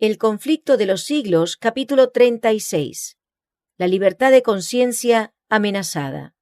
El conflicto de los siglos, capítulo 36. La libertad de conciencia amenazada.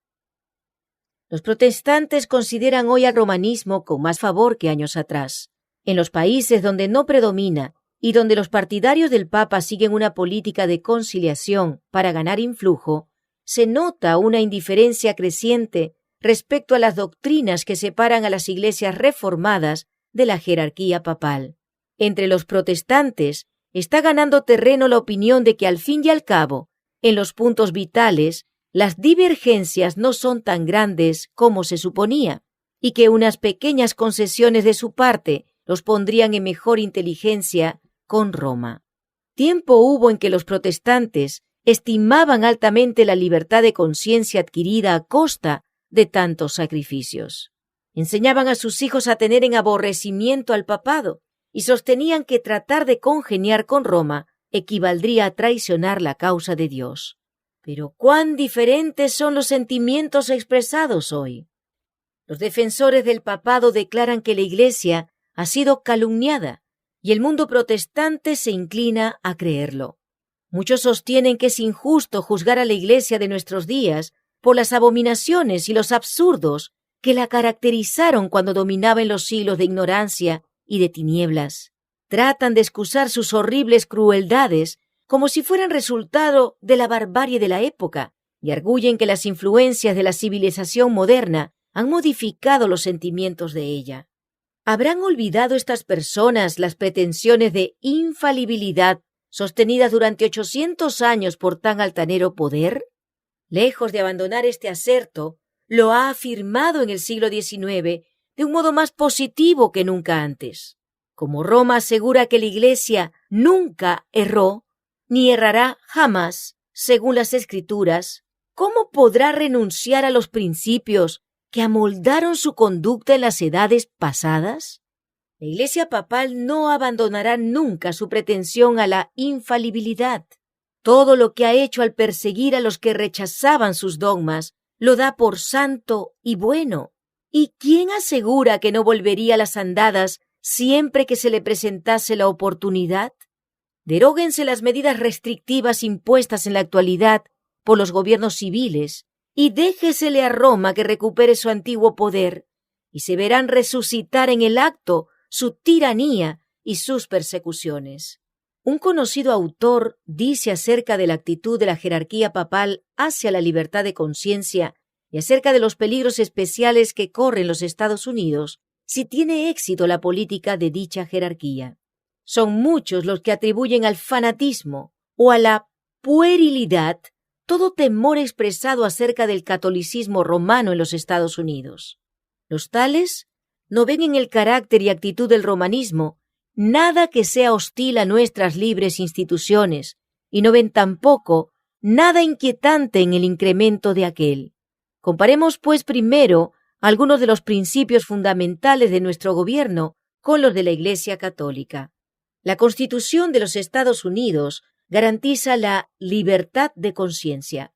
Los protestantes consideran hoy al romanismo con más favor que años atrás. En los países donde no predomina y donde los partidarios del Papa siguen una política de conciliación para ganar influjo, se nota una indiferencia creciente respecto a las doctrinas que separan a las iglesias reformadas de la jerarquía papal. Entre los protestantes está ganando terreno la opinión de que al fin y al cabo, en los puntos vitales, las divergencias no son tan grandes como se suponía, y que unas pequeñas concesiones de su parte los pondrían en mejor inteligencia con Roma. Tiempo hubo en que los protestantes estimaban altamente la libertad de conciencia adquirida a costa de tantos sacrificios. Enseñaban a sus hijos a tener en aborrecimiento al papado y sostenían que tratar de congeniar con Roma equivaldría a traicionar la causa de Dios. Pero cuán diferentes son los sentimientos expresados hoy. Los defensores del papado declaran que la Iglesia ha sido calumniada y el mundo protestante se inclina a creerlo. Muchos sostienen que es injusto juzgar a la Iglesia de nuestros días por las abominaciones y los absurdos que la caracterizaron cuando dominaba en los siglos de ignorancia y de tinieblas. Tratan de excusar sus horribles crueldades como si fueran resultado de la barbarie de la época y arguyen que las influencias de la civilización moderna han modificado los sentimientos de ella. ¿Habrán olvidado estas personas las pretensiones de infalibilidad sostenidas durante 800 años por tan altanero poder? Lejos de abandonar este aserto, lo ha afirmado en el siglo XIX de un modo más positivo que nunca antes. Como Roma asegura que la Iglesia nunca erró, ni errará jamás, según las Escrituras, ¿cómo podrá renunciar a los principios que amoldaron su conducta en las edades pasadas? La Iglesia papal no abandonará nunca su pretensión a la infalibilidad. Todo lo que ha hecho al perseguir a los que rechazaban sus dogmas lo da por santo y bueno. ¿Y quién asegura que no volvería a las andadas siempre que se le presentase la oportunidad? Deróguense las medidas restrictivas impuestas en la actualidad por los gobiernos civiles y déjesele a Roma que recupere su antiguo poder, y se verán resucitar en el acto su tiranía y sus persecuciones. Un conocido autor dice acerca de la actitud de la jerarquía papal hacia la libertad de conciencia y acerca de los peligros especiales que corren los Estados Unidos si tiene éxito la política de dicha jerarquía. Son muchos los que atribuyen al fanatismo o a la puerilidad todo temor expresado acerca del catolicismo romano en los Estados Unidos. Los tales no ven en el carácter y actitud del romanismo nada que sea hostil a nuestras libres instituciones, y no ven tampoco nada inquietante en el incremento de aquel. Comparemos, pues, primero algunos de los principios fundamentales de nuestro gobierno con los de la Iglesia Católica. La Constitución de los Estados Unidos garantiza la libertad de conciencia.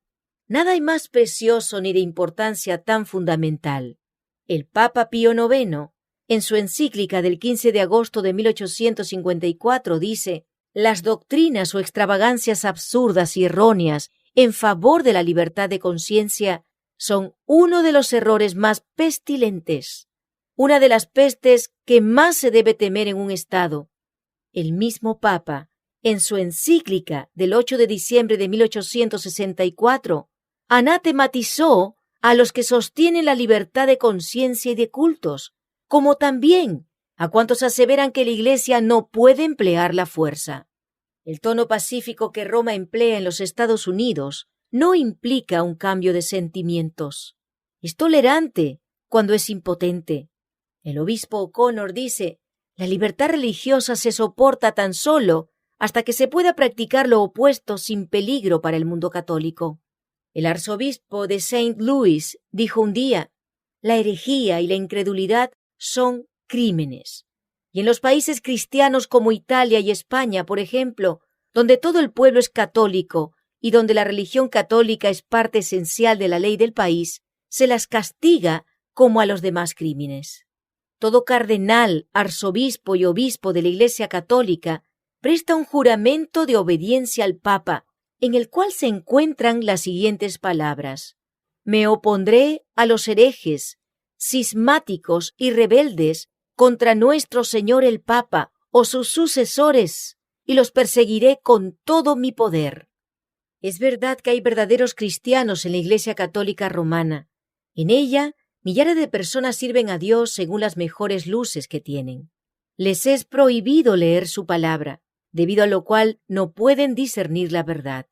Nada hay más precioso ni de importancia tan fundamental. El Papa Pío IX, en su encíclica del 15 de agosto de 1854, dice: «Las doctrinas o extravagancias absurdas y erróneas en favor de la libertad de conciencia son uno de los errores más pestilentes, una de las pestes que más se debe temer en un Estado». El mismo Papa, en su encíclica del 8 de diciembre de 1864, anatematizó a los que sostienen la libertad de conciencia y de cultos, como también a cuantos aseveran que la Iglesia no puede emplear la fuerza. El tono pacífico que Roma emplea en los Estados Unidos no implica un cambio de sentimientos. Es tolerante cuando es impotente. El obispo O'Connor dice: «La libertad religiosa se soporta tan solo hasta que se pueda practicar lo opuesto sin peligro para el mundo católico». El arzobispo de St. Louis dijo un día: «La herejía y la incredulidad son crímenes». Y en los países cristianos como Italia y España, por ejemplo, donde todo el pueblo es católico y donde la religión católica es parte esencial de la ley del país, se las castiga como a los demás crímenes. Todo cardenal, arzobispo y obispo de la Iglesia Católica presta un juramento de obediencia al Papa, en el cual se encuentran las siguientes palabras: «Me opondré a los herejes, cismáticos y rebeldes contra nuestro Señor el Papa o sus sucesores, y los perseguiré con todo mi poder». Es verdad que hay verdaderos cristianos en la Iglesia Católica Romana. En ella, millares de personas sirven a Dios según las mejores luces que tienen. Les es prohibido leer su palabra, debido a lo cual no pueden discernir la verdad.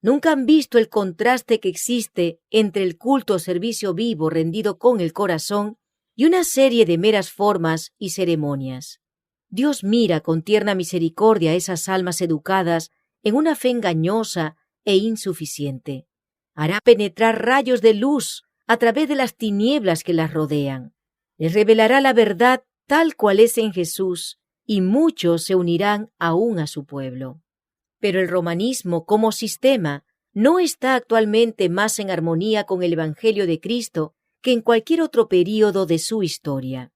Nunca han visto el contraste que existe entre el culto o servicio vivo rendido con el corazón y una serie de meras formas y ceremonias. Dios mira con tierna misericordia a esas almas educadas en una fe engañosa e insuficiente. Hará penetrar rayos de luz a través de las tinieblas que las rodean. Les revelará la verdad tal cual es en Jesús, y muchos se unirán aún a su pueblo. Pero el romanismo como sistema no está actualmente más en armonía con el Evangelio de Cristo que en cualquier otro período de su historia.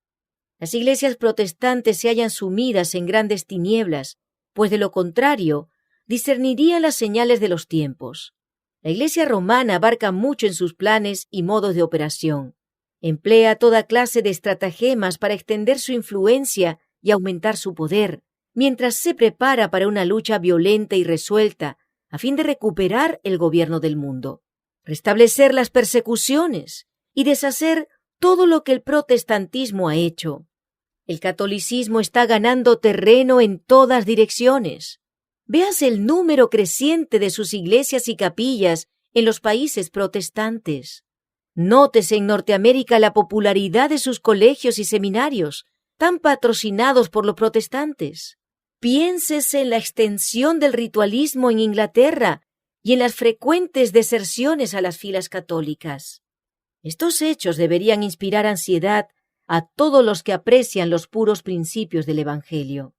Las iglesias protestantes se hallan sumidas en grandes tinieblas, pues de lo contrario, discernirían las señales de los tiempos. La Iglesia romana abarca mucho en sus planes y modos de operación. Emplea toda clase de estratagemas para extender su influencia y aumentar su poder, mientras se prepara para una lucha violenta y resuelta a fin de recuperar el gobierno del mundo, restablecer las persecuciones y deshacer todo lo que el protestantismo ha hecho. El catolicismo está ganando terreno en todas direcciones. Véase el número creciente de sus iglesias y capillas en los países protestantes. Nótese en Norteamérica la popularidad de sus colegios y seminarios, tan patrocinados por los protestantes. Piénsese en la extensión del ritualismo en Inglaterra y en las frecuentes deserciones a las filas católicas. Estos hechos deberían inspirar ansiedad a todos los que aprecian los puros principios del Evangelio.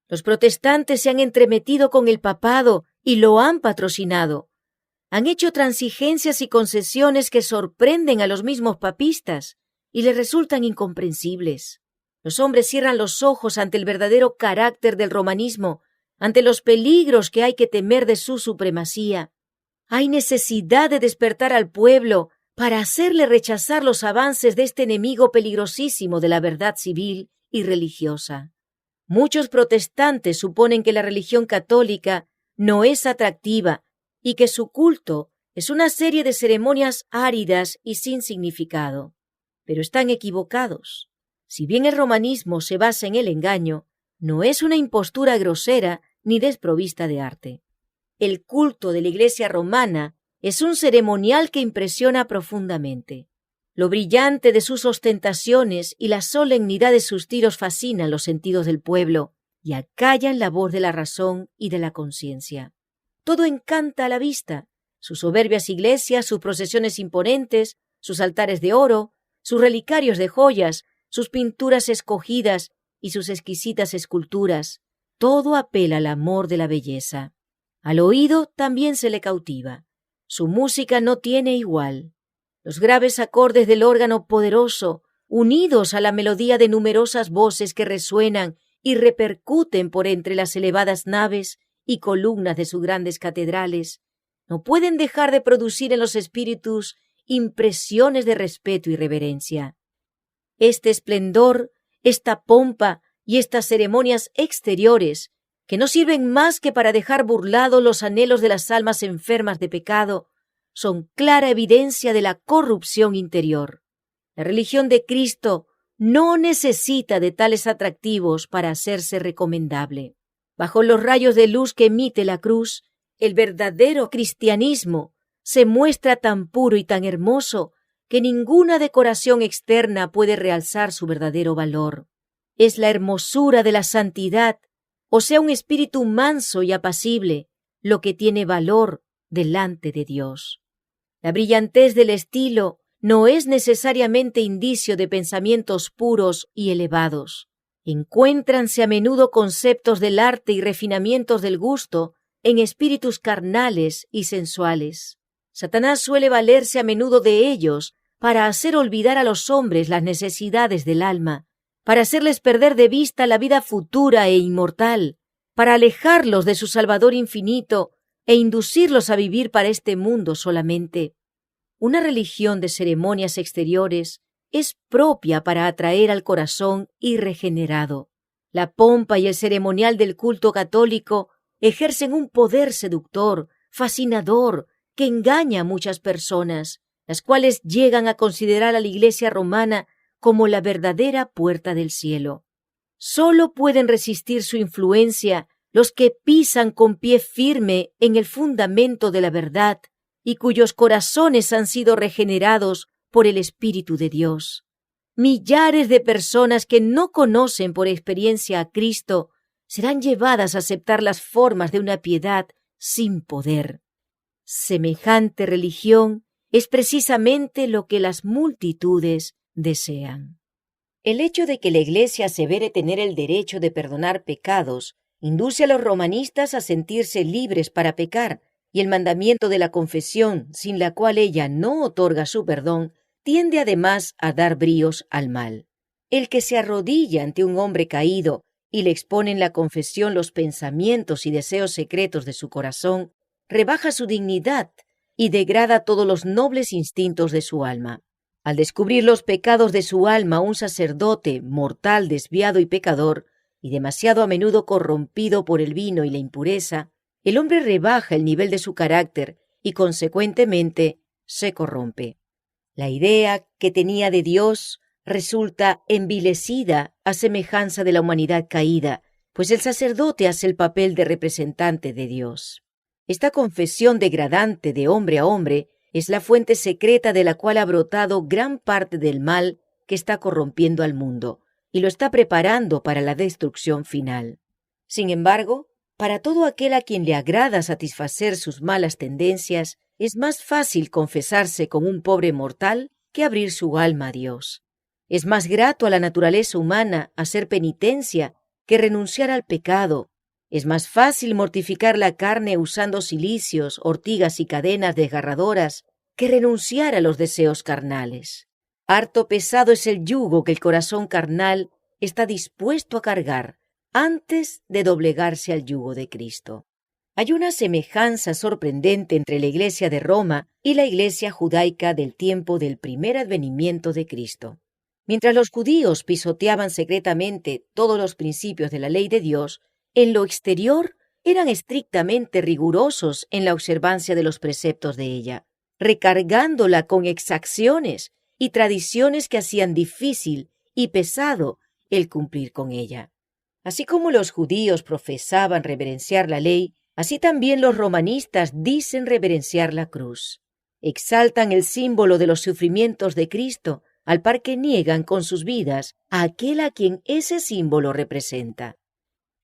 Los protestantes se han entremetido con el papado y lo han patrocinado. Han hecho transigencias y concesiones que sorprenden a los mismos papistas y les resultan incomprensibles. Los hombres cierran los ojos ante el verdadero carácter del romanismo, ante los peligros que hay que temer de su supremacía. Hay necesidad de despertar al pueblo para hacerle rechazar los avances de este enemigo peligrosísimo de la verdad civil y religiosa. Muchos protestantes suponen que la religión católica no es atractiva y que su culto es una serie de ceremonias áridas y sin significado. Pero están equivocados. Si bien el romanismo se basa en el engaño, no es una impostura grosera ni desprovista de arte. El culto de la Iglesia romana es un ceremonial que impresiona profundamente. Lo brillante de sus ostentaciones y la solemnidad de sus tiros fascinan los sentidos del pueblo y acallan la voz de la razón y de la conciencia. Todo encanta a la vista: sus soberbias iglesias, sus procesiones imponentes, sus altares de oro, sus relicarios de joyas, sus pinturas escogidas y sus exquisitas esculturas. Todo apela al amor de la belleza. Al oído también se le cautiva. Su música no tiene igual. Los graves acordes del órgano poderoso, unidos a la melodía de numerosas voces que resuenan y repercuten por entre las elevadas naves y columnas de sus grandes catedrales, no pueden dejar de producir en los espíritus impresiones de respeto y reverencia. Este esplendor, esta pompa y estas ceremonias exteriores, que no sirven más que para dejar burlados los anhelos de las almas enfermas de pecado, son clara evidencia de la corrupción interior. La religión de Cristo no necesita de tales atractivos para hacerse recomendable. Bajo los rayos de luz que emite la cruz, el verdadero cristianismo se muestra tan puro y tan hermoso que ninguna decoración externa puede realzar su verdadero valor. Es la hermosura de la santidad, o sea, un espíritu manso y apacible, lo que tiene valor delante de Dios. La brillantez del estilo no es necesariamente indicio de pensamientos puros y elevados. Encuéntranse a menudo conceptos del arte y refinamientos del gusto en espíritus carnales y sensuales. Satanás suele valerse a menudo de ellos para hacer olvidar a los hombres las necesidades del alma, para hacerles perder de vista la vida futura e inmortal, para alejarlos de su Salvador infinito e inducirlos a vivir para este mundo solamente. Una religión de ceremonias exteriores es propia para atraer al corazón irregenerado. La pompa y el ceremonial del culto católico ejercen un poder seductor, fascinador, que engaña a muchas personas, las cuales llegan a considerar a la Iglesia romana como la verdadera puerta del cielo. Solo pueden resistir su influencia los que pisan con pie firme en el fundamento de la verdad y cuyos corazones han sido regenerados por el Espíritu de Dios. Millares de personas que no conocen por experiencia a Cristo serán llevadas a aceptar las formas de una piedad sin poder. Semejante religión es precisamente lo que las multitudes desean. El hecho de que la Iglesia asevere tener el derecho de perdonar pecados induce a los romanistas a sentirse libres para pecar, y el mandamiento de la confesión, sin la cual ella no otorga su perdón, tiende además a dar bríos al mal. El que se arrodilla ante un hombre caído y le expone en la confesión los pensamientos y deseos secretos de su corazón, rebaja su dignidad y degrada todos los nobles instintos de su alma. Al descubrir los pecados de su alma, un sacerdote mortal, desviado y pecador, y demasiado a menudo corrompido por el vino y la impureza, el hombre rebaja el nivel de su carácter y, consecuentemente, se corrompe. La idea que tenía de Dios resulta envilecida a semejanza de la humanidad caída, pues el sacerdote hace el papel de representante de Dios. Esta confesión degradante de hombre a hombre es la fuente secreta de la cual ha brotado gran parte del mal que está corrompiendo al mundo y lo está preparando para la destrucción final. Sin embargo, para todo aquel a quien le agrada satisfacer sus malas tendencias, es más fácil confesarse con un pobre mortal que abrir su alma a Dios. Es más grato a la naturaleza humana hacer penitencia que renunciar al pecado. Es más fácil mortificar la carne usando cilicios, ortigas y cadenas desgarradoras que renunciar a los deseos carnales. Harto pesado es el yugo que el corazón carnal está dispuesto a cargar antes de doblegarse al yugo de Cristo. Hay una semejanza sorprendente entre la Iglesia de Roma y la Iglesia judaica del tiempo del primer advenimiento de Cristo. Mientras los judíos pisoteaban secretamente todos los principios de la ley de Dios, en lo exterior eran estrictamente rigurosos en la observancia de los preceptos de ella, recargándola con exacciones y tradiciones que hacían difícil y pesado el cumplir con ella. Así como los judíos profesaban reverenciar la ley, así también los romanistas dicen reverenciar la cruz. Exaltan el símbolo de los sufrimientos de Cristo, al par que niegan con sus vidas a aquel a quien ese símbolo representa.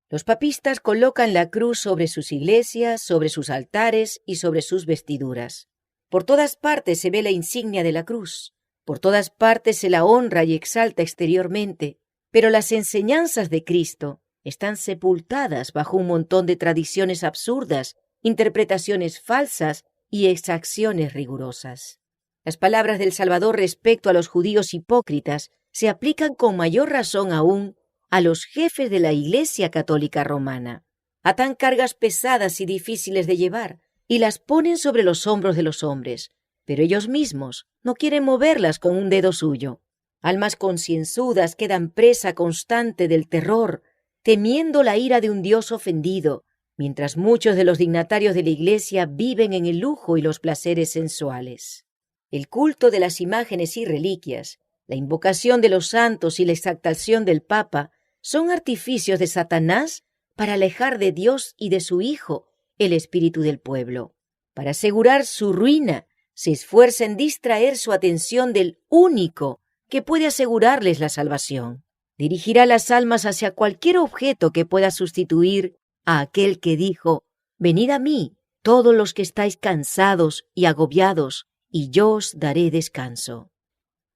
Los papistas colocan la cruz sobre sus iglesias, sobre sus altares y sobre sus vestiduras. Por todas partes se ve la insignia de la cruz. Por todas partes se la honra y exalta exteriormente. Pero las enseñanzas de Cristo están sepultadas bajo un montón de tradiciones absurdas, interpretaciones falsas y exacciones rigurosas. Las palabras del Salvador respecto a los judíos hipócritas se aplican con mayor razón aún a los jefes de la Iglesia Católica Romana. Atan cargas pesadas y difíciles de llevar y las ponen sobre los hombros de los hombres, pero ellos mismos no quieren moverlas con un dedo suyo. Almas concienzudas quedan presa constante del terror, temiendo la ira de un Dios ofendido, mientras muchos de los dignatarios de la Iglesia viven en el lujo y los placeres sensuales. El culto de las imágenes y reliquias, la invocación de los santos y la exaltación del Papa son artificios de Satanás para alejar de Dios y de su Hijo el espíritu del pueblo. Para asegurar su ruina, se esfuerza en distraer su atención del único que puede asegurarles la salvación. Dirigirá las almas hacia cualquier objeto que pueda sustituir a aquel que dijo: «Venid a mí, todos los que estáis cansados y agobiados, y yo os daré descanso».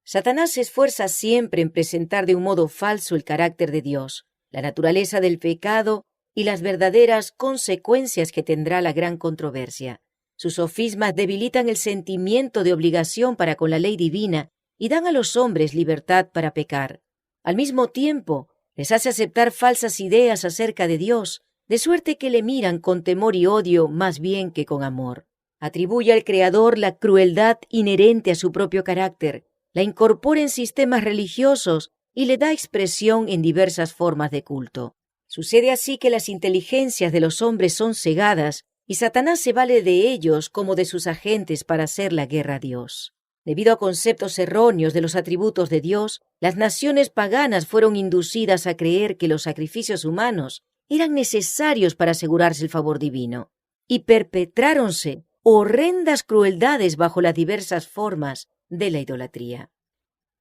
Satanás se esfuerza siempre en presentar de un modo falso el carácter de Dios, la naturaleza del pecado y las verdaderas consecuencias que tendrá la gran controversia. Sus sofismas debilitan el sentimiento de obligación para con la ley divina y dan a los hombres libertad para pecar. Al mismo tiempo, les hace aceptar falsas ideas acerca de Dios de suerte que le miran con temor y odio más bien que con amor. Atribuye al Creador la crueldad inherente a su propio carácter, la incorpora en sistemas religiosos y le da expresión en diversas formas de culto. Sucede así que las inteligencias de los hombres son cegadas y Satanás se vale de ellos como de sus agentes para hacer la guerra a Dios. Debido a conceptos erróneos de los atributos de Dios, las naciones paganas fueron inducidas a creer que los sacrificios humanos eran necesarios para asegurarse el favor divino, y perpetráronse horrendas crueldades bajo las diversas formas de la idolatría.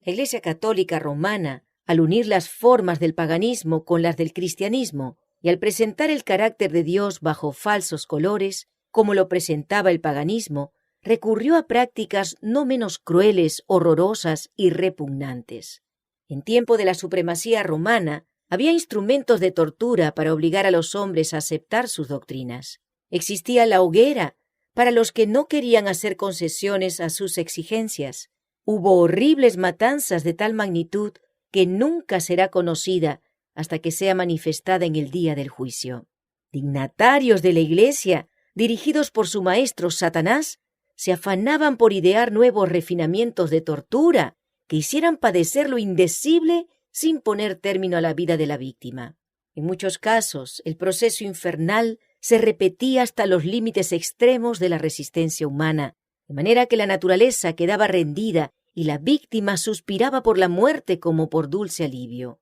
La Iglesia Católica Romana, al unir las formas del paganismo con las del cristianismo y al presentar el carácter de Dios bajo falsos colores, como lo presentaba el paganismo, recurrió a prácticas no menos crueles, horrorosas y repugnantes. En tiempo de la supremacía romana, había instrumentos de tortura para obligar a los hombres a aceptar sus doctrinas. Existía la hoguera para los que no querían hacer concesiones a sus exigencias. Hubo horribles matanzas de tal magnitud que nunca será conocida hasta que sea manifestada en el día del juicio. Dignatarios de la Iglesia, dirigidos por su maestro Satanás, se afanaban por idear nuevos refinamientos de tortura que hicieran padecer lo indecible sin poner término a la vida de la víctima. En muchos casos, el proceso infernal se repetía hasta los límites extremos de la resistencia humana, de manera que la naturaleza quedaba rendida y la víctima suspiraba por la muerte como por dulce alivio.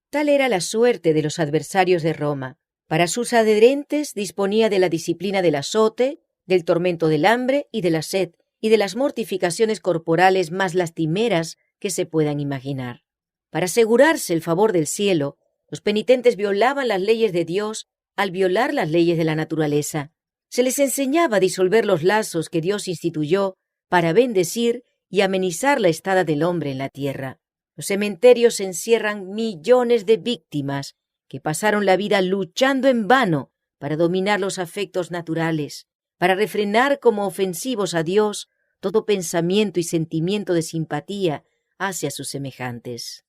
Tal era la suerte de los adversarios de Roma. Para sus adherentes disponía de la disciplina del azote, del tormento del hambre y de la sed, y de las mortificaciones corporales más lastimeras que se puedan imaginar. Para asegurarse el favor del cielo, los penitentes violaban las leyes de Dios al violar las leyes de la naturaleza. Se les enseñaba a disolver los lazos que Dios instituyó para bendecir y amenizar la estada del hombre en la tierra. Los cementerios encierran millones de víctimas que pasaron la vida luchando en vano para dominar los afectos naturales, para refrenar como ofensivos a Dios todo pensamiento y sentimiento de simpatía hacia sus semejantes.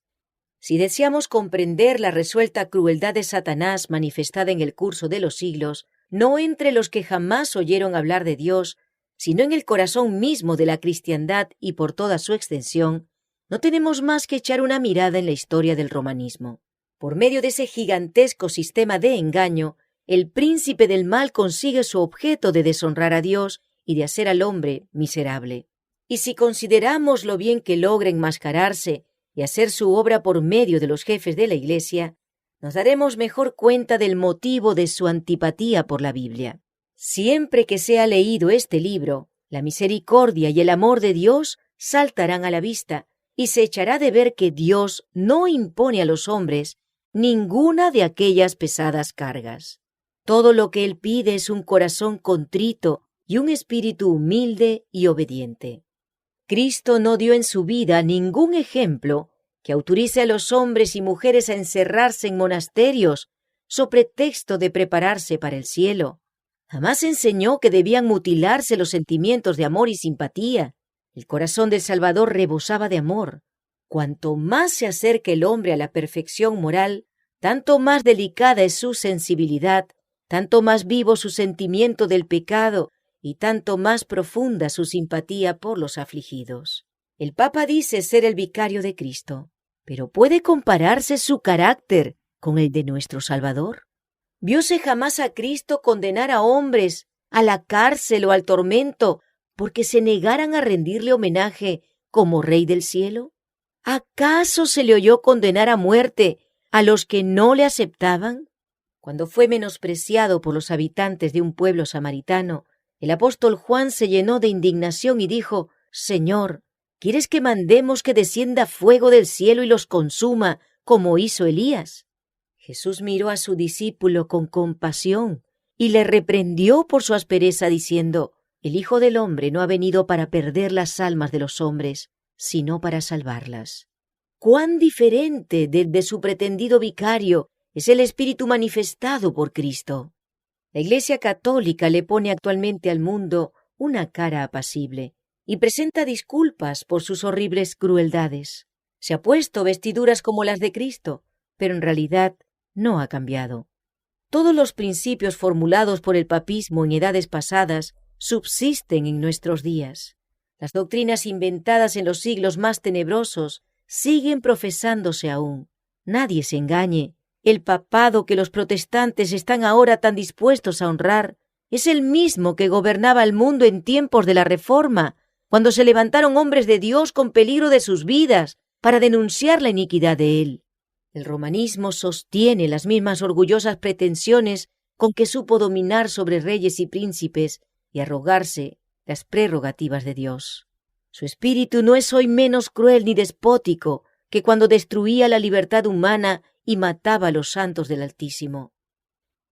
Si deseamos comprender la resuelta crueldad de Satanás manifestada en el curso de los siglos, no entre los que jamás oyeron hablar de Dios, sino en el corazón mismo de la cristiandad y por toda su extensión, no tenemos más que echar una mirada en la historia del romanismo. Por medio de ese gigantesco sistema de engaño, el príncipe del mal consigue su objeto de deshonrar a Dios y de hacer al hombre miserable. Y si consideramos lo bien que logra enmascararse y hacer su obra por medio de los jefes de la Iglesia, nos daremos mejor cuenta del motivo de su antipatía por la Biblia. Siempre que sea leído este libro, la misericordia y el amor de Dios saltarán a la vista, y se echará de ver que Dios no impone a los hombres ninguna de aquellas pesadas cargas. Todo lo que Él pide es un corazón contrito y un espíritu humilde y obediente. Cristo no dio en su vida ningún ejemplo que autorice a los hombres y mujeres a encerrarse en monasterios so pretexto de prepararse para el cielo. Jamás enseñó que debían mutilarse los sentimientos de amor y simpatía. El corazón del Salvador rebosaba de amor. Cuanto más se acerca el hombre a la perfección moral, tanto más delicada es su sensibilidad, tanto más vivo su sentimiento del pecado y tanto más profunda su simpatía por los afligidos. El Papa dice ser el vicario de Cristo, pero ¿puede compararse su carácter con el de nuestro Salvador? ¿Vióse jamás a Cristo condenar a hombres a la cárcel o al tormento porque se negaran a rendirle homenaje como Rey del cielo? ¿Acaso se le oyó condenar a muerte a los que no le aceptaban? Cuando fue menospreciado por los habitantes de un pueblo samaritano, el apóstol Juan se llenó de indignación y dijo: «Señor, ¿quieres que mandemos que descienda fuego del cielo y los consuma, como hizo Elías?» Jesús miró a su discípulo con compasión y le reprendió por su aspereza, diciendo: «El Hijo del Hombre no ha venido para perder las almas de los hombres, sino para salvarlas». ¡Cuán diferente de su pretendido vicario es el Espíritu manifestado por Cristo! La Iglesia Católica le pone actualmente al mundo una cara apacible y presenta disculpas por sus horribles crueldades. Se ha puesto vestiduras como las de Cristo, pero en realidad no ha cambiado. Todos los principios formulados por el papismo en edades pasadas subsisten en nuestros días. Las doctrinas inventadas en los siglos más tenebrosos siguen profesándose aún. Nadie se engañe. El papado que los protestantes están ahora tan dispuestos a honrar es el mismo que gobernaba el mundo en tiempos de la Reforma, cuando se levantaron hombres de Dios con peligro de sus vidas para denunciar la iniquidad de él. El romanismo sostiene las mismas orgullosas pretensiones con que supo dominar sobre reyes y príncipes y arrogarse las prerrogativas de Dios. Su espíritu no es hoy menos cruel ni despótico que cuando destruía la libertad humana y mataba a los santos del Altísimo.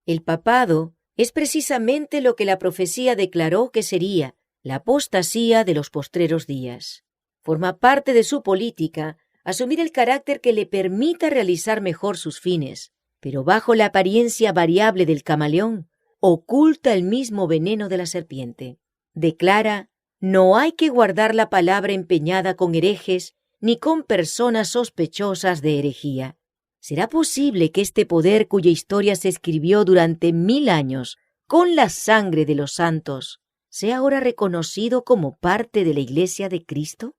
El papado es precisamente lo que la profecía declaró que sería la apostasía de los postreros días. Forma parte de su política asumir el carácter que le permita realizar mejor sus fines, pero bajo la apariencia variable del camaleón, oculta el mismo veneno de la serpiente. Declara: no hay que guardar la palabra empeñada con herejes ni con personas sospechosas de herejía. ¿Será posible que este poder cuya historia se escribió durante 1000 años con la sangre de los santos sea ahora reconocido como parte de la Iglesia de Cristo?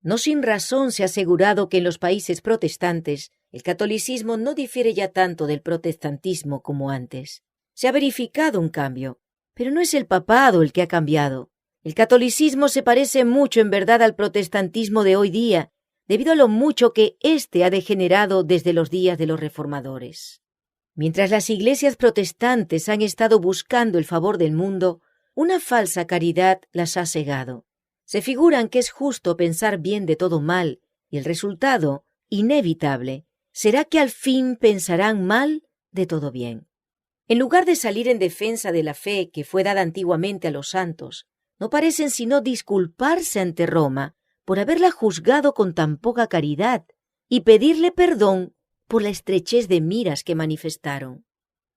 No sin razón se ha asegurado que en los países protestantes el catolicismo no difiere ya tanto del protestantismo como antes. Se ha verificado un cambio, pero no es el papado el que ha cambiado. El catolicismo se parece mucho en verdad al protestantismo de hoy día, debido a lo mucho que éste ha degenerado desde los días de los reformadores. Mientras las iglesias protestantes han estado buscando el favor del mundo, una falsa caridad las ha cegado. Se figuran que es justo pensar bien de todo mal, y el resultado, inevitable, será que al fin pensarán mal de todo bien. En lugar de salir en defensa de la fe que fue dada antiguamente a los santos, no parecen sino disculparse ante Roma por haberla juzgado con tan poca caridad y pedirle perdón por la estrechez de miras que manifestaron.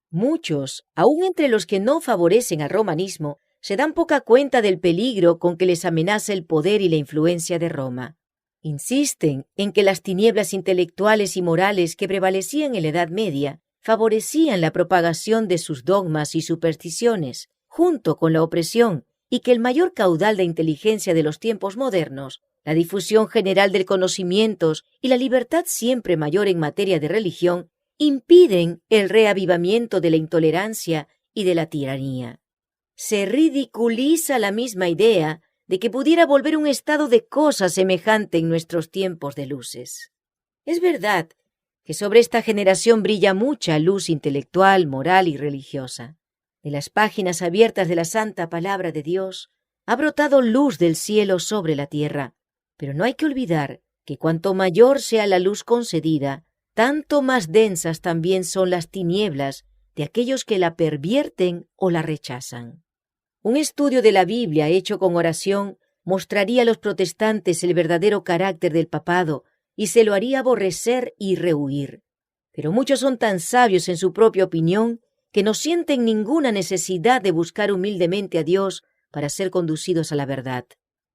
Muchos, aun entre los que no favorecen al romanismo, se dan poca cuenta del peligro con que les amenaza el poder y la influencia de Roma. Insisten en que las tinieblas intelectuales y morales que prevalecían en la Edad Media favorecían la propagación de sus dogmas y supersticiones, junto con la opresión, y que el mayor caudal de inteligencia de los tiempos modernos, la difusión general del conocimientos y la libertad siempre mayor en materia de religión, impiden el reavivamiento de la intolerancia y de la tiranía. Se ridiculiza la misma idea de que pudiera volver un estado de cosas semejante en nuestros tiempos de luces. Es verdad que sobre esta generación brilla mucha luz intelectual, moral y religiosa. De las páginas abiertas de la santa palabra de Dios ha brotado luz del cielo sobre la tierra, pero no hay que olvidar que cuanto mayor sea la luz concedida, tanto más densas también son las tinieblas de aquellos que la pervierten o la rechazan. Un estudio de la Biblia hecho con oración mostraría a los protestantes el verdadero carácter del papado y se lo haría aborrecer y rehuir. Pero muchos son tan sabios en su propia opinión que no sienten ninguna necesidad de buscar humildemente a Dios para ser conducidos a la verdad.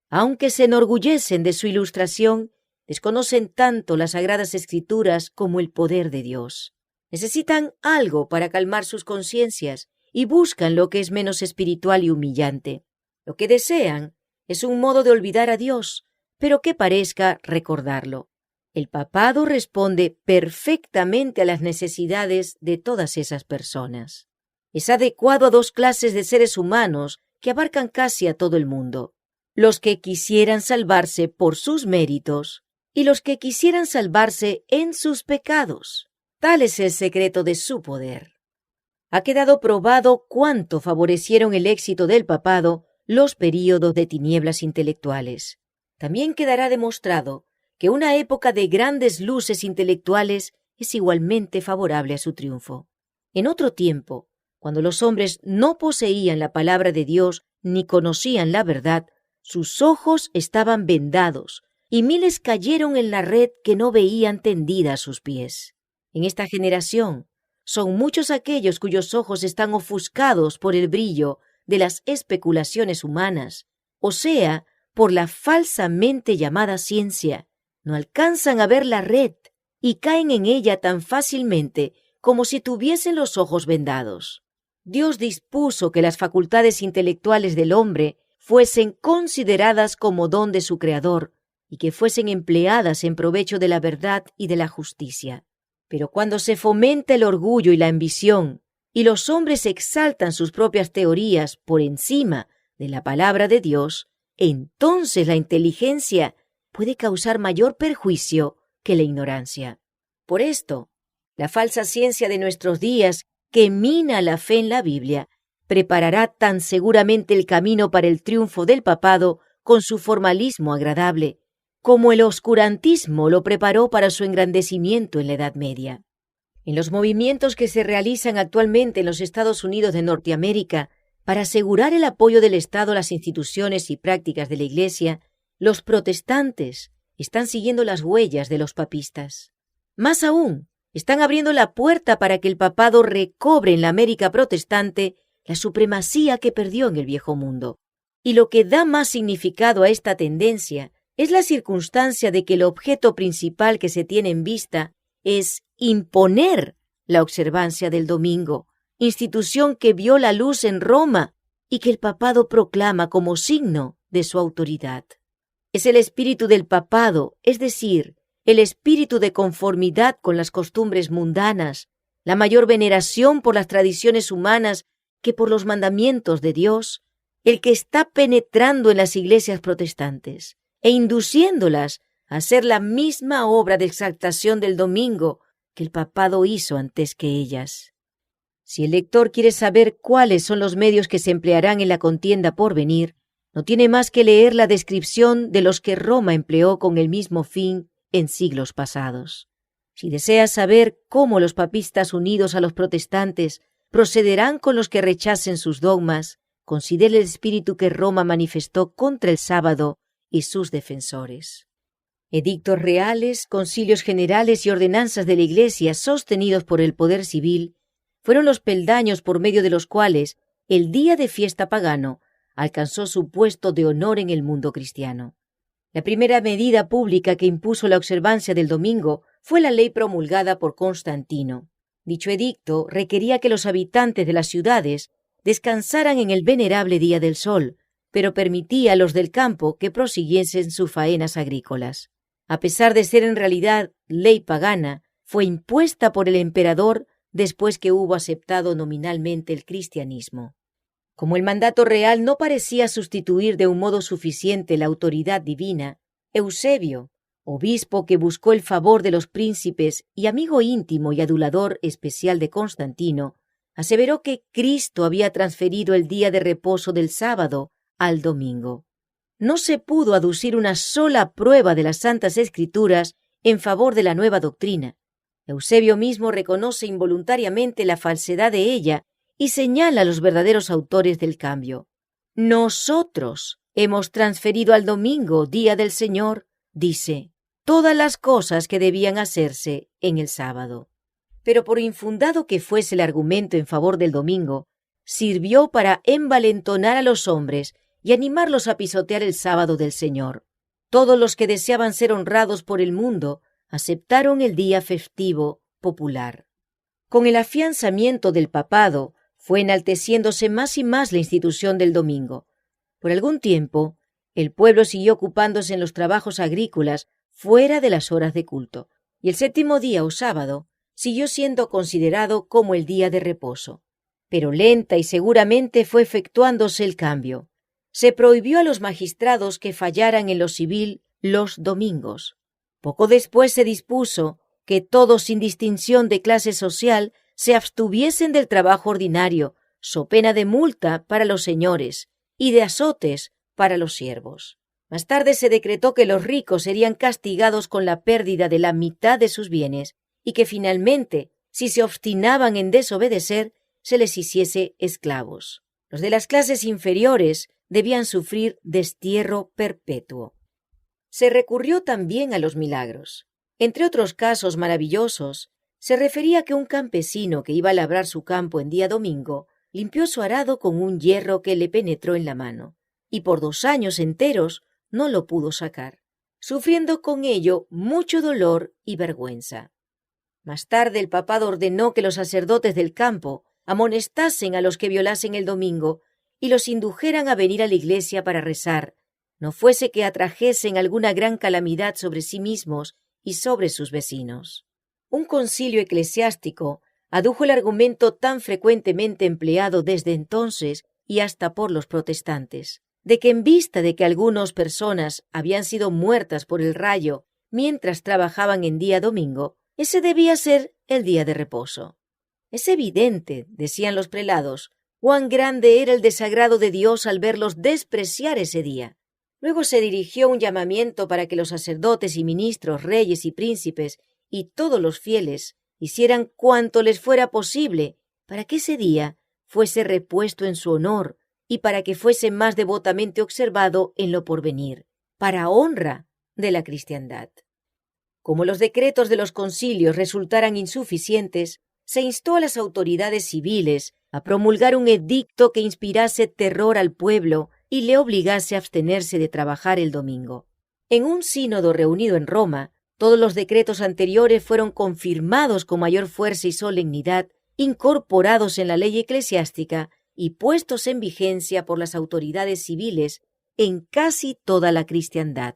Aunque se enorgullecen de su ilustración, desconocen tanto las Sagradas Escrituras como el poder de Dios. Necesitan algo para calmar sus conciencias y buscan lo que es menos espiritual y humillante. Lo que desean es un modo de olvidar a Dios, pero que parezca recordarlo. El papado responde perfectamente a las necesidades de todas esas personas. Es adecuado a dos clases de seres humanos que abarcan casi a todo el mundo: los que quisieran salvarse por sus méritos y los que quisieran salvarse en sus pecados. Tal es el secreto de su poder. Ha quedado probado cuánto favorecieron el éxito del papado los períodos de tinieblas intelectuales. También quedará demostrado que una época de grandes luces intelectuales es igualmente favorable a su triunfo. En otro tiempo, cuando los hombres no poseían la palabra de Dios ni conocían la verdad, sus ojos estaban vendados y miles cayeron en la red que no veían tendida a sus pies. En esta generación, son muchos aquellos cuyos ojos están ofuscados por el brillo de las especulaciones humanas, o sea, por la falsamente llamada ciencia. No alcanzan a ver la red y caen en ella tan fácilmente como si tuviesen los ojos vendados. Dios dispuso que las facultades intelectuales del hombre fuesen consideradas como don de su Creador y que fuesen empleadas en provecho de la verdad y de la justicia. Pero cuando se fomenta el orgullo y la ambición, y los hombres exaltan sus propias teorías por encima de la palabra de Dios, entonces la inteligencia puede causar mayor perjuicio que la ignorancia. Por esto, la falsa ciencia de nuestros días, que mina la fe en la Biblia, preparará tan seguramente el camino para el triunfo del papado con su formalismo agradable, como el oscurantismo lo preparó para su engrandecimiento en la Edad Media. En los movimientos que se realizan actualmente en los Estados Unidos de Norteamérica para asegurar el apoyo del Estado a las instituciones y prácticas de la Iglesia, los protestantes están siguiendo las huellas de los papistas. Más aún, están abriendo la puerta para que el papado recobre en la América protestante la supremacía que perdió en el Viejo Mundo. Y lo que da más significado a esta tendencia es la circunstancia de que el objeto principal que se tiene en vista es imponer la observancia del domingo, institución que vio la luz en Roma y que el papado proclama como signo de su autoridad. Es el espíritu del papado, es decir, el espíritu de conformidad con las costumbres mundanas, la mayor veneración por las tradiciones humanas que por los mandamientos de Dios, el que está penetrando en las iglesias protestantes e induciéndolas a hacer la misma obra de exaltación del domingo que el papado hizo antes que ellas. Si el lector quiere saber cuáles son los medios que se emplearán en la contienda por venir, no tiene más que leer la descripción de los que Roma empleó con el mismo fin en siglos pasados. Si desea saber cómo los papistas unidos a los protestantes procederán con los que rechacen sus dogmas, considere el espíritu que Roma manifestó contra el sábado y sus defensores. Edictos reales, concilios generales y ordenanzas de la Iglesia sostenidos por el poder civil fueron los peldaños por medio de los cuales el día de fiesta pagano alcanzó su puesto de honor en el mundo cristiano. La primera medida pública que impuso la observancia del domingo fue la ley promulgada por Constantino. Dicho edicto requería que los habitantes de las ciudades descansaran en el venerable día del sol, pero permitía a los del campo que prosiguiesen sus faenas agrícolas. A pesar de ser en realidad ley pagana, fue impuesta por el emperador después que hubo aceptado nominalmente el cristianismo. Como el mandato real no parecía sustituir de un modo suficiente la autoridad divina, Eusebio, obispo que buscó el favor de los príncipes y amigo íntimo y adulador especial de Constantino, aseveró que Cristo había transferido el día de reposo del sábado al domingo. No se pudo aducir una sola prueba de las Santas Escrituras en favor de la nueva doctrina. Eusebio mismo reconoce involuntariamente la falsedad de ella y señala a los verdaderos autores del cambio. Nosotros hemos transferido al domingo, día del Señor, dice, todas las cosas que debían hacerse en el sábado. Pero por infundado que fuese el argumento en favor del domingo, sirvió para envalentonar a los hombres y animarlos a pisotear el sábado del Señor. Todos los que deseaban ser honrados por el mundo aceptaron el día festivo popular. Con el afianzamiento del papado, fue enalteciéndose más y más la institución del domingo. Por algún tiempo, el pueblo siguió ocupándose en los trabajos agrícolas fuera de las horas de culto, y el séptimo día o sábado siguió siendo considerado como el día de reposo. Pero lenta y seguramente fue efectuándose el cambio. Se prohibió a los magistrados que fallaran en lo civil los domingos. Poco después se dispuso que todos, sin distinción de clase social, se abstuviesen del trabajo ordinario, so pena de multa para los señores y de azotes para los siervos. Más tarde se decretó que los ricos serían castigados con la pérdida de la mitad de sus bienes y que finalmente, si se obstinaban en desobedecer, se les hiciese esclavos. Los de las clases inferiores debían sufrir destierro perpetuo. Se recurrió también a los milagros. Entre otros casos maravillosos, se refería que un campesino que iba a labrar su campo en día domingo limpió su arado con un hierro que le penetró en la mano, y por 2 años enteros no lo pudo sacar, sufriendo con ello mucho dolor y vergüenza. Más tarde el papado ordenó que los sacerdotes del campo amonestasen a los que violasen el domingo y los indujeran a venir a la iglesia para rezar, no fuese que atrajesen alguna gran calamidad sobre sí mismos y sobre sus vecinos. Un concilio eclesiástico adujo el argumento tan frecuentemente empleado desde entonces y hasta por los protestantes, de que en vista de que algunas personas habían sido muertas por el rayo mientras trabajaban en día domingo, ese debía ser el día de reposo. Es evidente, decían los prelados, cuán grande era el desagrado de Dios al verlos despreciar ese día. Luego se dirigió un llamamiento para que los sacerdotes y ministros, reyes y príncipes y todos los fieles hicieran cuanto les fuera posible para que ese día fuese repuesto en su honor y para que fuese más devotamente observado en lo porvenir, para honra de la cristiandad. Como los decretos de los concilios resultaran insuficientes, se instó a las autoridades civiles a promulgar un edicto que inspirase terror al pueblo y le obligase a abstenerse de trabajar el domingo. En un sínodo reunido en Roma, todos los decretos anteriores fueron confirmados con mayor fuerza y solemnidad, incorporados en la ley eclesiástica y puestos en vigencia por las autoridades civiles en casi toda la cristiandad.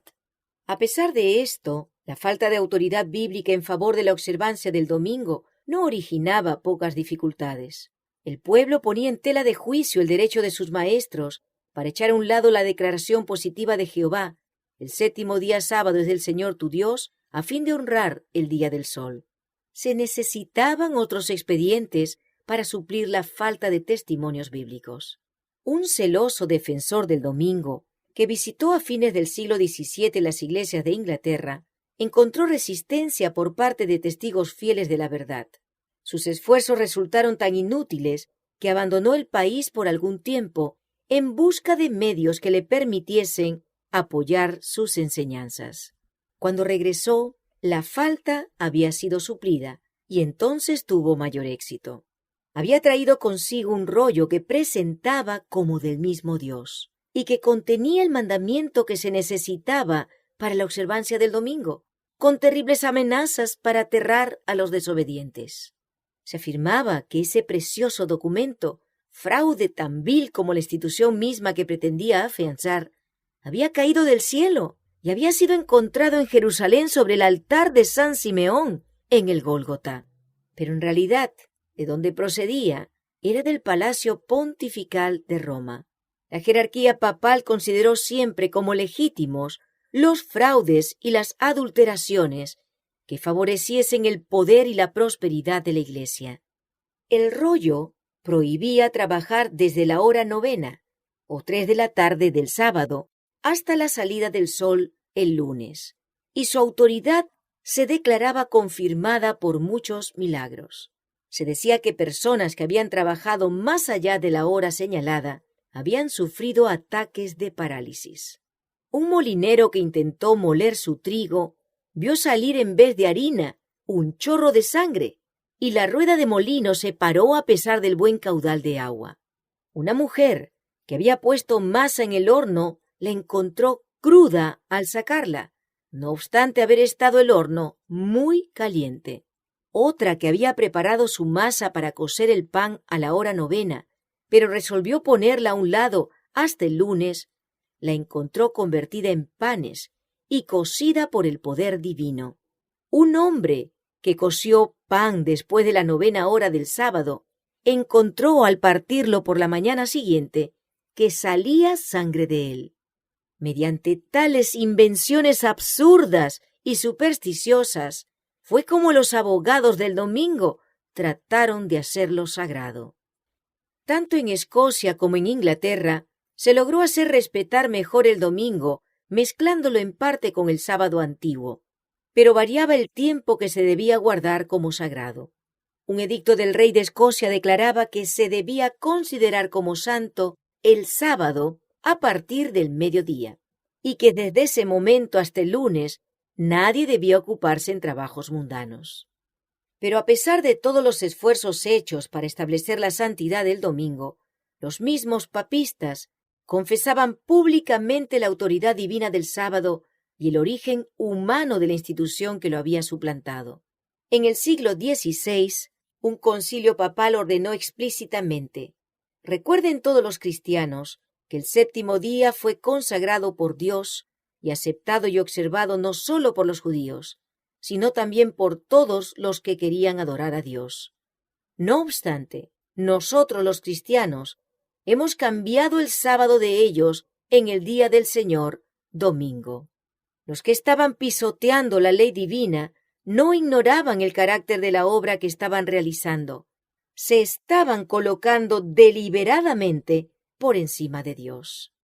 A pesar de esto, la falta de autoridad bíblica en favor de la observancia del domingo no originaba pocas dificultades. El pueblo ponía en tela de juicio el derecho de sus maestros para echar a un lado la declaración positiva de Jehová: el séptimo día sábado es del Señor tu Dios, a fin de honrar el día del sol. Se necesitaban otros expedientes para suplir la falta de testimonios bíblicos. Un celoso defensor del domingo, que visitó a fines del siglo XVII las iglesias de Inglaterra, encontró resistencia por parte de testigos fieles de la verdad. Sus esfuerzos resultaron tan inútiles que abandonó el país por algún tiempo en busca de medios que le permitiesen apoyar sus enseñanzas. Cuando regresó, la falta había sido suplida y entonces tuvo mayor éxito. Había traído consigo un rollo que presentaba como del mismo Dios y que contenía el mandamiento que se necesitaba para la observancia del domingo, con terribles amenazas para aterrar a los desobedientes. Se afirmaba que ese precioso documento, fraude tan vil como la institución misma que pretendía afianzar, había caído del cielo y había sido encontrado en Jerusalén sobre el altar de San Simeón, en el Gólgota. Pero en realidad, de donde procedía, era del Palacio Pontifical de Roma. La jerarquía papal consideró siempre como legítimos los fraudes y las adulteraciones que favoreciesen el poder y la prosperidad de la Iglesia. El rollo prohibía trabajar desde la hora 9 o 3 de la tarde del sábado hasta la salida del sol el lunes, y su autoridad se declaraba confirmada por muchos milagros. Se decía que personas que habían trabajado más allá de la hora señalada habían sufrido ataques de parálisis. Un molinero que intentó moler su trigo vio salir en vez de harina un chorro de sangre, y la rueda de molino se paró a pesar del buen caudal de agua. Una mujer que había puesto masa en el horno la encontró cruda al sacarla, no obstante haber estado el horno muy caliente. Otra que había preparado su masa para cocer el pan a la hora 9, pero resolvió ponerla a un lado hasta el lunes, la encontró convertida en panes y cocida por el poder divino. Un hombre que coció pan después de la 9 hora del sábado encontró al partirlo por la mañana siguiente que salía sangre de él. Mediante tales invenciones absurdas y supersticiosas, fue como los abogados del domingo trataron de hacerlo sagrado. Tanto en Escocia como en Inglaterra se logró hacer respetar mejor el domingo, mezclándolo en parte con el sábado antiguo, pero variaba el tiempo que se debía guardar como sagrado. Un edicto del rey de Escocia declaraba que se debía considerar como santo el sábado a partir del mediodía, y que desde ese momento hasta el lunes nadie debía ocuparse en trabajos mundanos. Pero a pesar de todos los esfuerzos hechos para establecer la santidad del domingo, los mismos papistas confesaban públicamente la autoridad divina del sábado y el origen humano de la institución que lo había suplantado. En el siglo XVI, un concilio papal ordenó explícitamente: recuerden todos los cristianos que el séptimo día fue consagrado por Dios y aceptado y observado no solo por los judíos, sino también por todos los que querían adorar a Dios. No obstante, nosotros los cristianos hemos cambiado el sábado de ellos en el día del Señor, domingo. Los que estaban pisoteando la ley divina no ignoraban el carácter de la obra que estaban realizando. Se estaban colocando deliberadamente por encima de Dios.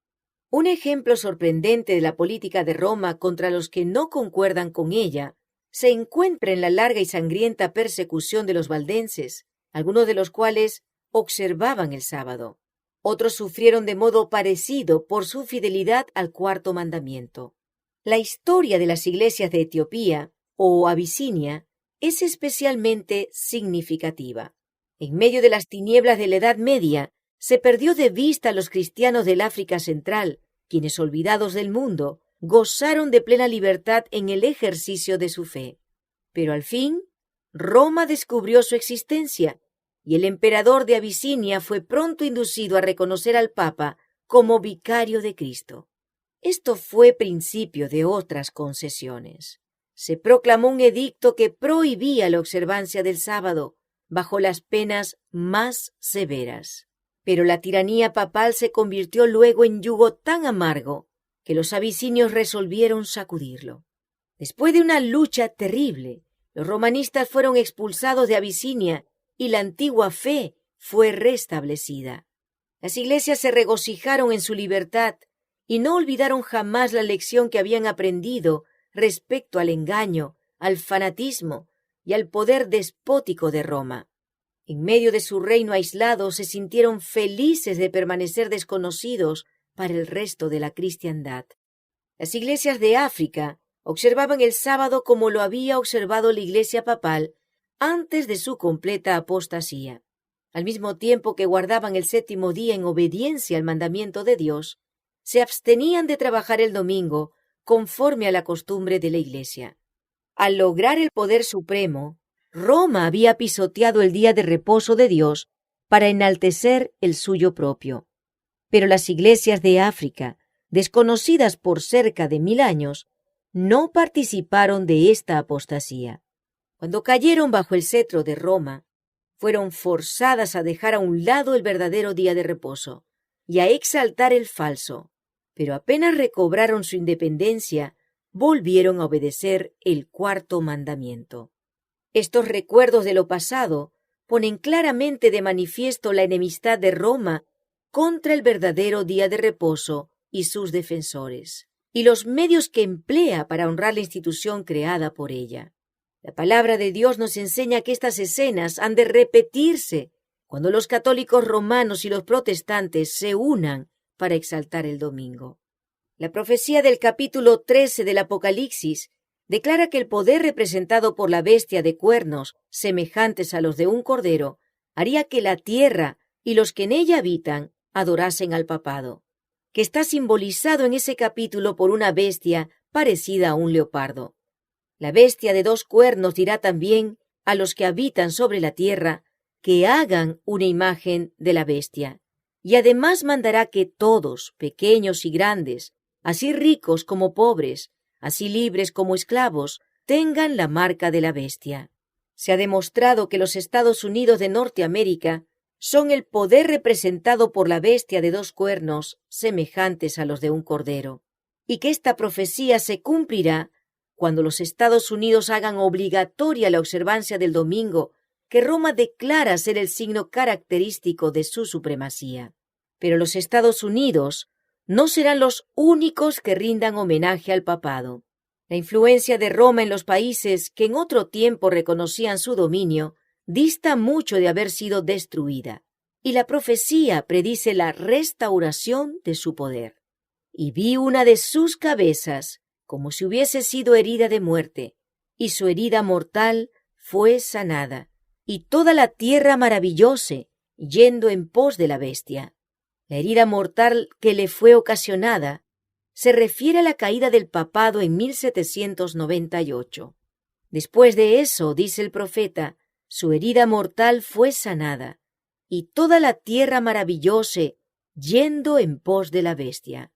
Un ejemplo sorprendente de la política de Roma contra los que no concuerdan con ella se encuentra en la larga y sangrienta persecución de los valdenses, algunos de los cuales observaban el sábado. Otros sufrieron de modo parecido por su fidelidad al cuarto mandamiento. La historia de las iglesias de Etiopía o Abisinia es especialmente significativa. En medio de las tinieblas de la Edad Media, se perdió de vista a los cristianos del África Central, quienes, olvidados del mundo, gozaron de plena libertad en el ejercicio de su fe. Pero al fin, Roma descubrió su existencia, y el emperador de Abisinia fue pronto inducido a reconocer al Papa como vicario de Cristo. Esto fue principio de otras concesiones. Se proclamó un edicto que prohibía la observancia del sábado, bajo las penas más severas. Pero la tiranía papal se convirtió luego en yugo tan amargo que los abisinios resolvieron sacudirlo. Después de una lucha terrible, los romanistas fueron expulsados de Abisinia y la antigua fe fue restablecida. Las iglesias se regocijaron en su libertad y no olvidaron jamás la lección que habían aprendido respecto al engaño, al fanatismo y al poder despótico de Roma. En medio de su reino aislado se sintieron felices de permanecer desconocidos para el resto de la cristiandad. Las iglesias de África observaban el sábado como lo había observado la iglesia papal antes de su completa apostasía. Al mismo tiempo que guardaban el séptimo día en obediencia al mandamiento de Dios, se abstenían de trabajar el domingo conforme a la costumbre de la iglesia. Al lograr el poder supremo, Roma había pisoteado el día de reposo de Dios para enaltecer el suyo propio. Pero las iglesias de África, desconocidas por cerca de 1000 años, no participaron de esta apostasía. Cuando cayeron bajo el cetro de Roma, fueron forzadas a dejar a un lado el verdadero día de reposo y a exaltar el falso, pero apenas recobraron su independencia, volvieron a obedecer el cuarto mandamiento. Estos recuerdos de lo pasado ponen claramente de manifiesto la enemistad de Roma contra el verdadero día de reposo y sus defensores, y los medios que emplea para honrar la institución creada por ella. La palabra de Dios nos enseña que estas escenas han de repetirse cuando los católicos romanos y los protestantes se unan para exaltar el domingo. La profecía del capítulo 13 del Apocalipsis declara que el poder representado por la bestia de cuernos, semejantes a los de un cordero, haría que la tierra y los que en ella habitan adorasen al papado, que está simbolizado en ese capítulo por una bestia parecida a un leopardo. La bestia de 2 cuernos dirá también a los que habitan sobre la tierra que hagan una imagen de la bestia, y además mandará que todos, pequeños y grandes, así ricos como pobres, así libres como esclavos, tengan la marca de la bestia. Se ha demostrado que los Estados Unidos de Norteamérica son el poder representado por la bestia de 2 cuernos semejantes a los de un cordero, y que esta profecía se cumplirá cuando los Estados Unidos hagan obligatoria la observancia del domingo, que Roma declara ser el signo característico de su supremacía. Pero los Estados Unidos no serán los únicos que rindan homenaje al papado. La influencia de Roma en los países que en otro tiempo reconocían su dominio dista mucho de haber sido destruida, y la profecía predice la restauración de su poder. Y vi una de sus cabezas como si hubiese sido herida de muerte, y su herida mortal fue sanada, y toda la tierra maravillóse, yendo en pos de la bestia. La herida mortal que le fue ocasionada se refiere a la caída del papado en 1798. Después de eso, dice el profeta, su herida mortal fue sanada, y toda la tierra maravillóse, yendo en pos de la bestia.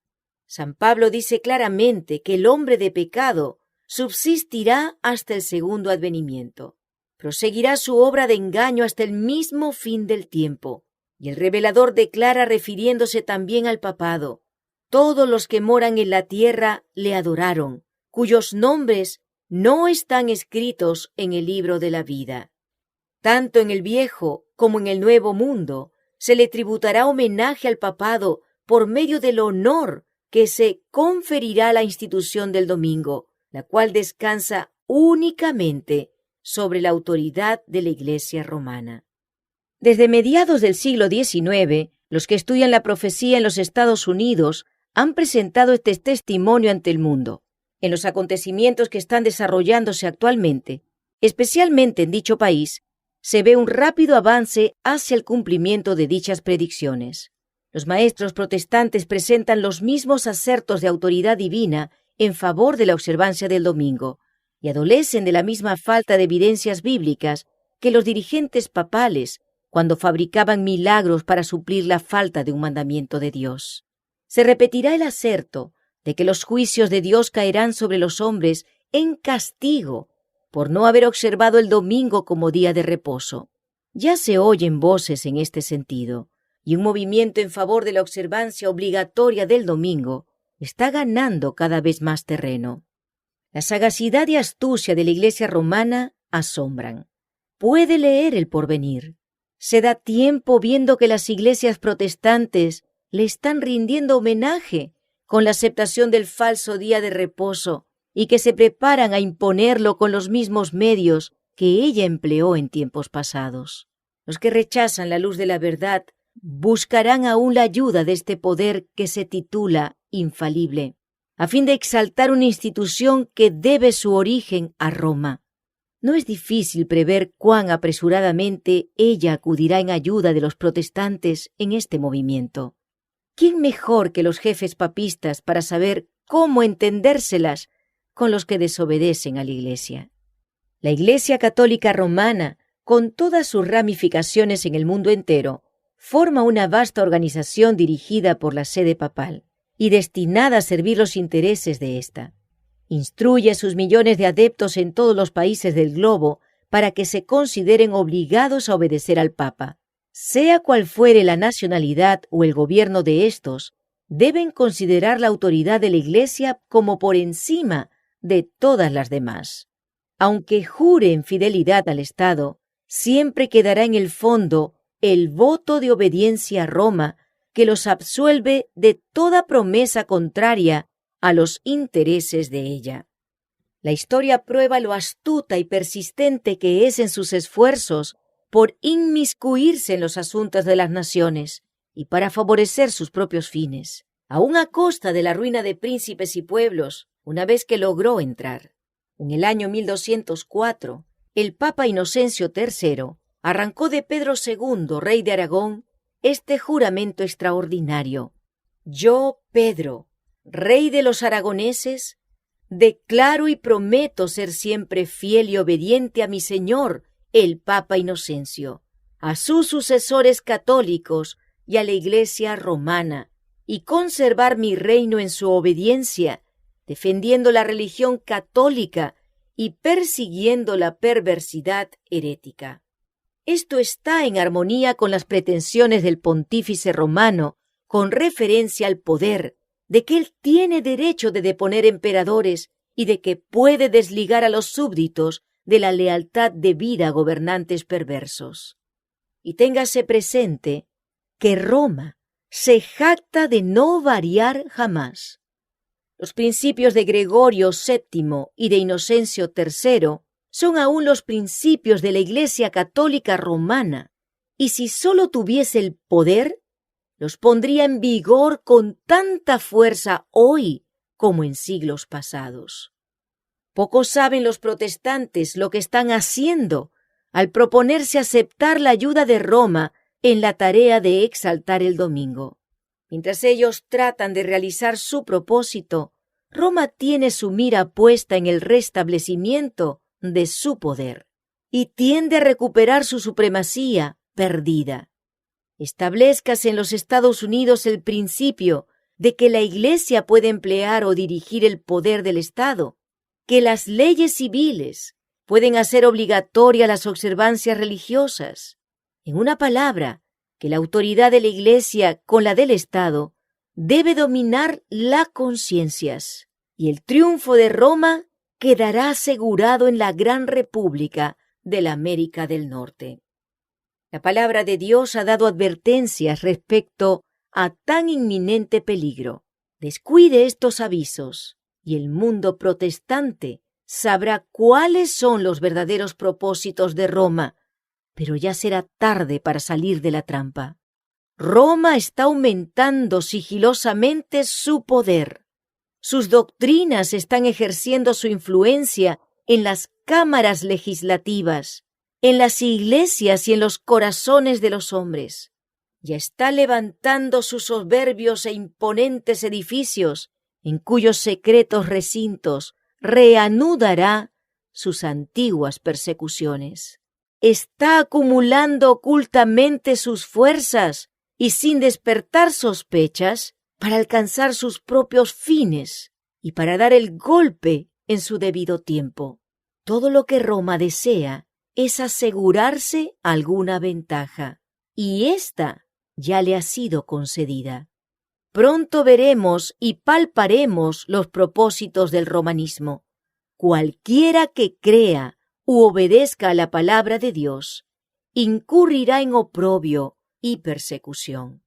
San Pablo dice claramente que el hombre de pecado subsistirá hasta el segundo advenimiento. Proseguirá su obra de engaño hasta el mismo fin del tiempo. Y el revelador declara, refiriéndose también al papado: todos los que moran en la tierra le adoraron, cuyos nombres no están escritos en el libro de la vida. Tanto en el viejo como en el nuevo mundo se le tributará homenaje al papado por medio del honor que se conferirá a la institución del domingo, la cual descansa únicamente sobre la autoridad de la Iglesia romana. Desde mediados del siglo XIX, los que estudian la profecía en los Estados Unidos han presentado este testimonio ante el mundo. En los acontecimientos que están desarrollándose actualmente, especialmente en dicho país, se ve un rápido avance hacia el cumplimiento de dichas predicciones. Los maestros protestantes presentan los mismos asertos de autoridad divina en favor de la observancia del domingo y adolecen de la misma falta de evidencias bíblicas que los dirigentes papales cuando fabricaban milagros para suplir la falta de un mandamiento de Dios. Se repetirá el aserto de que los juicios de Dios caerán sobre los hombres en castigo por no haber observado el domingo como día de reposo. Ya se oyen voces en este sentido, y un movimiento en favor de la observancia obligatoria del domingo está ganando cada vez más terreno. La sagacidad y astucia de la Iglesia romana asombran. Puede leer el porvenir. Se da tiempo viendo que las iglesias protestantes le están rindiendo homenaje con la aceptación del falso día de reposo y que se preparan a imponerlo con los mismos medios que ella empleó en tiempos pasados. Los que rechazan la luz de la verdad buscarán aún la ayuda de este poder que se titula infalible, a fin de exaltar una institución que debe su origen a Roma. No es difícil prever cuán apresuradamente ella acudirá en ayuda de los protestantes en este movimiento. ¿Quién mejor que los jefes papistas para saber cómo entendérselas con los que desobedecen a la Iglesia? La Iglesia Católica Romana, con todas sus ramificaciones en el mundo entero, forma una vasta organización dirigida por la sede papal y destinada a servir los intereses de ésta. Instruye a sus millones de adeptos en todos los países del globo para que se consideren obligados a obedecer al Papa. Sea cual fuere la nacionalidad o el gobierno de estos, deben considerar la autoridad de la Iglesia como por encima de todas las demás. Aunque juren fidelidad al Estado, siempre quedará en el fondo el voto de obediencia a Roma que los absuelve de toda promesa contraria a los intereses de ella. La historia prueba lo astuta y persistente que es en sus esfuerzos por inmiscuirse en los asuntos de las naciones y para favorecer sus propios fines, aun a costa de la ruina de príncipes y pueblos, una vez que logró entrar. En el año 1204, el Papa Inocencio III arrancó de Pedro II, rey de Aragón, este juramento extraordinario: yo, Pedro, rey de los aragoneses, declaro y prometo ser siempre fiel y obediente a mi señor, el Papa Inocencio, a sus sucesores católicos y a la Iglesia romana, y conservar mi reino en su obediencia, defendiendo la religión católica y persiguiendo la perversidad herética. Esto está en armonía con las pretensiones del pontífice romano con referencia al poder, de que él tiene derecho de deponer emperadores y de que puede desligar a los súbditos de la lealtad debida a gobernantes perversos. Y téngase presente que Roma se jacta de no variar jamás. Los principios de Gregorio VII y de Inocencio III son aún los principios de la Iglesia Católica Romana, y si sólo tuviese el poder, los pondría en vigor con tanta fuerza hoy como en siglos pasados. Pocos saben los protestantes lo que están haciendo al proponerse aceptar la ayuda de Roma en la tarea de exaltar el domingo. Mientras ellos tratan de realizar su propósito, Roma tiene su mira puesta en el restablecimiento de su poder y tiende a recuperar su supremacía perdida. Establezcase en los Estados Unidos el principio de que la Iglesia puede emplear o dirigir el poder del Estado, que las leyes civiles pueden hacer obligatoria las observancias religiosas. En una palabra, que la autoridad de la Iglesia con la del Estado debe dominar las conciencias, y el triunfo de Roma quedará asegurado en la gran república de la América del Norte. La palabra de Dios ha dado advertencias respecto a tan inminente peligro. Descuide estos avisos y el mundo protestante sabrá cuáles son los verdaderos propósitos de Roma, pero ya será tarde para salir de la trampa. Roma está aumentando sigilosamente su poder. Sus doctrinas están ejerciendo su influencia en las cámaras legislativas, en las iglesias y en los corazones de los hombres. Ya está levantando sus soberbios e imponentes edificios, en cuyos secretos recintos reanudará sus antiguas persecuciones. Está acumulando ocultamente sus fuerzas y sin despertar sospechas para alcanzar sus propios fines y para dar el golpe en su debido tiempo. Todo lo que Roma desea es asegurarse alguna ventaja, y ésta ya le ha sido concedida. Pronto veremos y palparemos los propósitos del romanismo. Cualquiera que crea u obedezca a la palabra de Dios incurrirá en oprobio y persecución.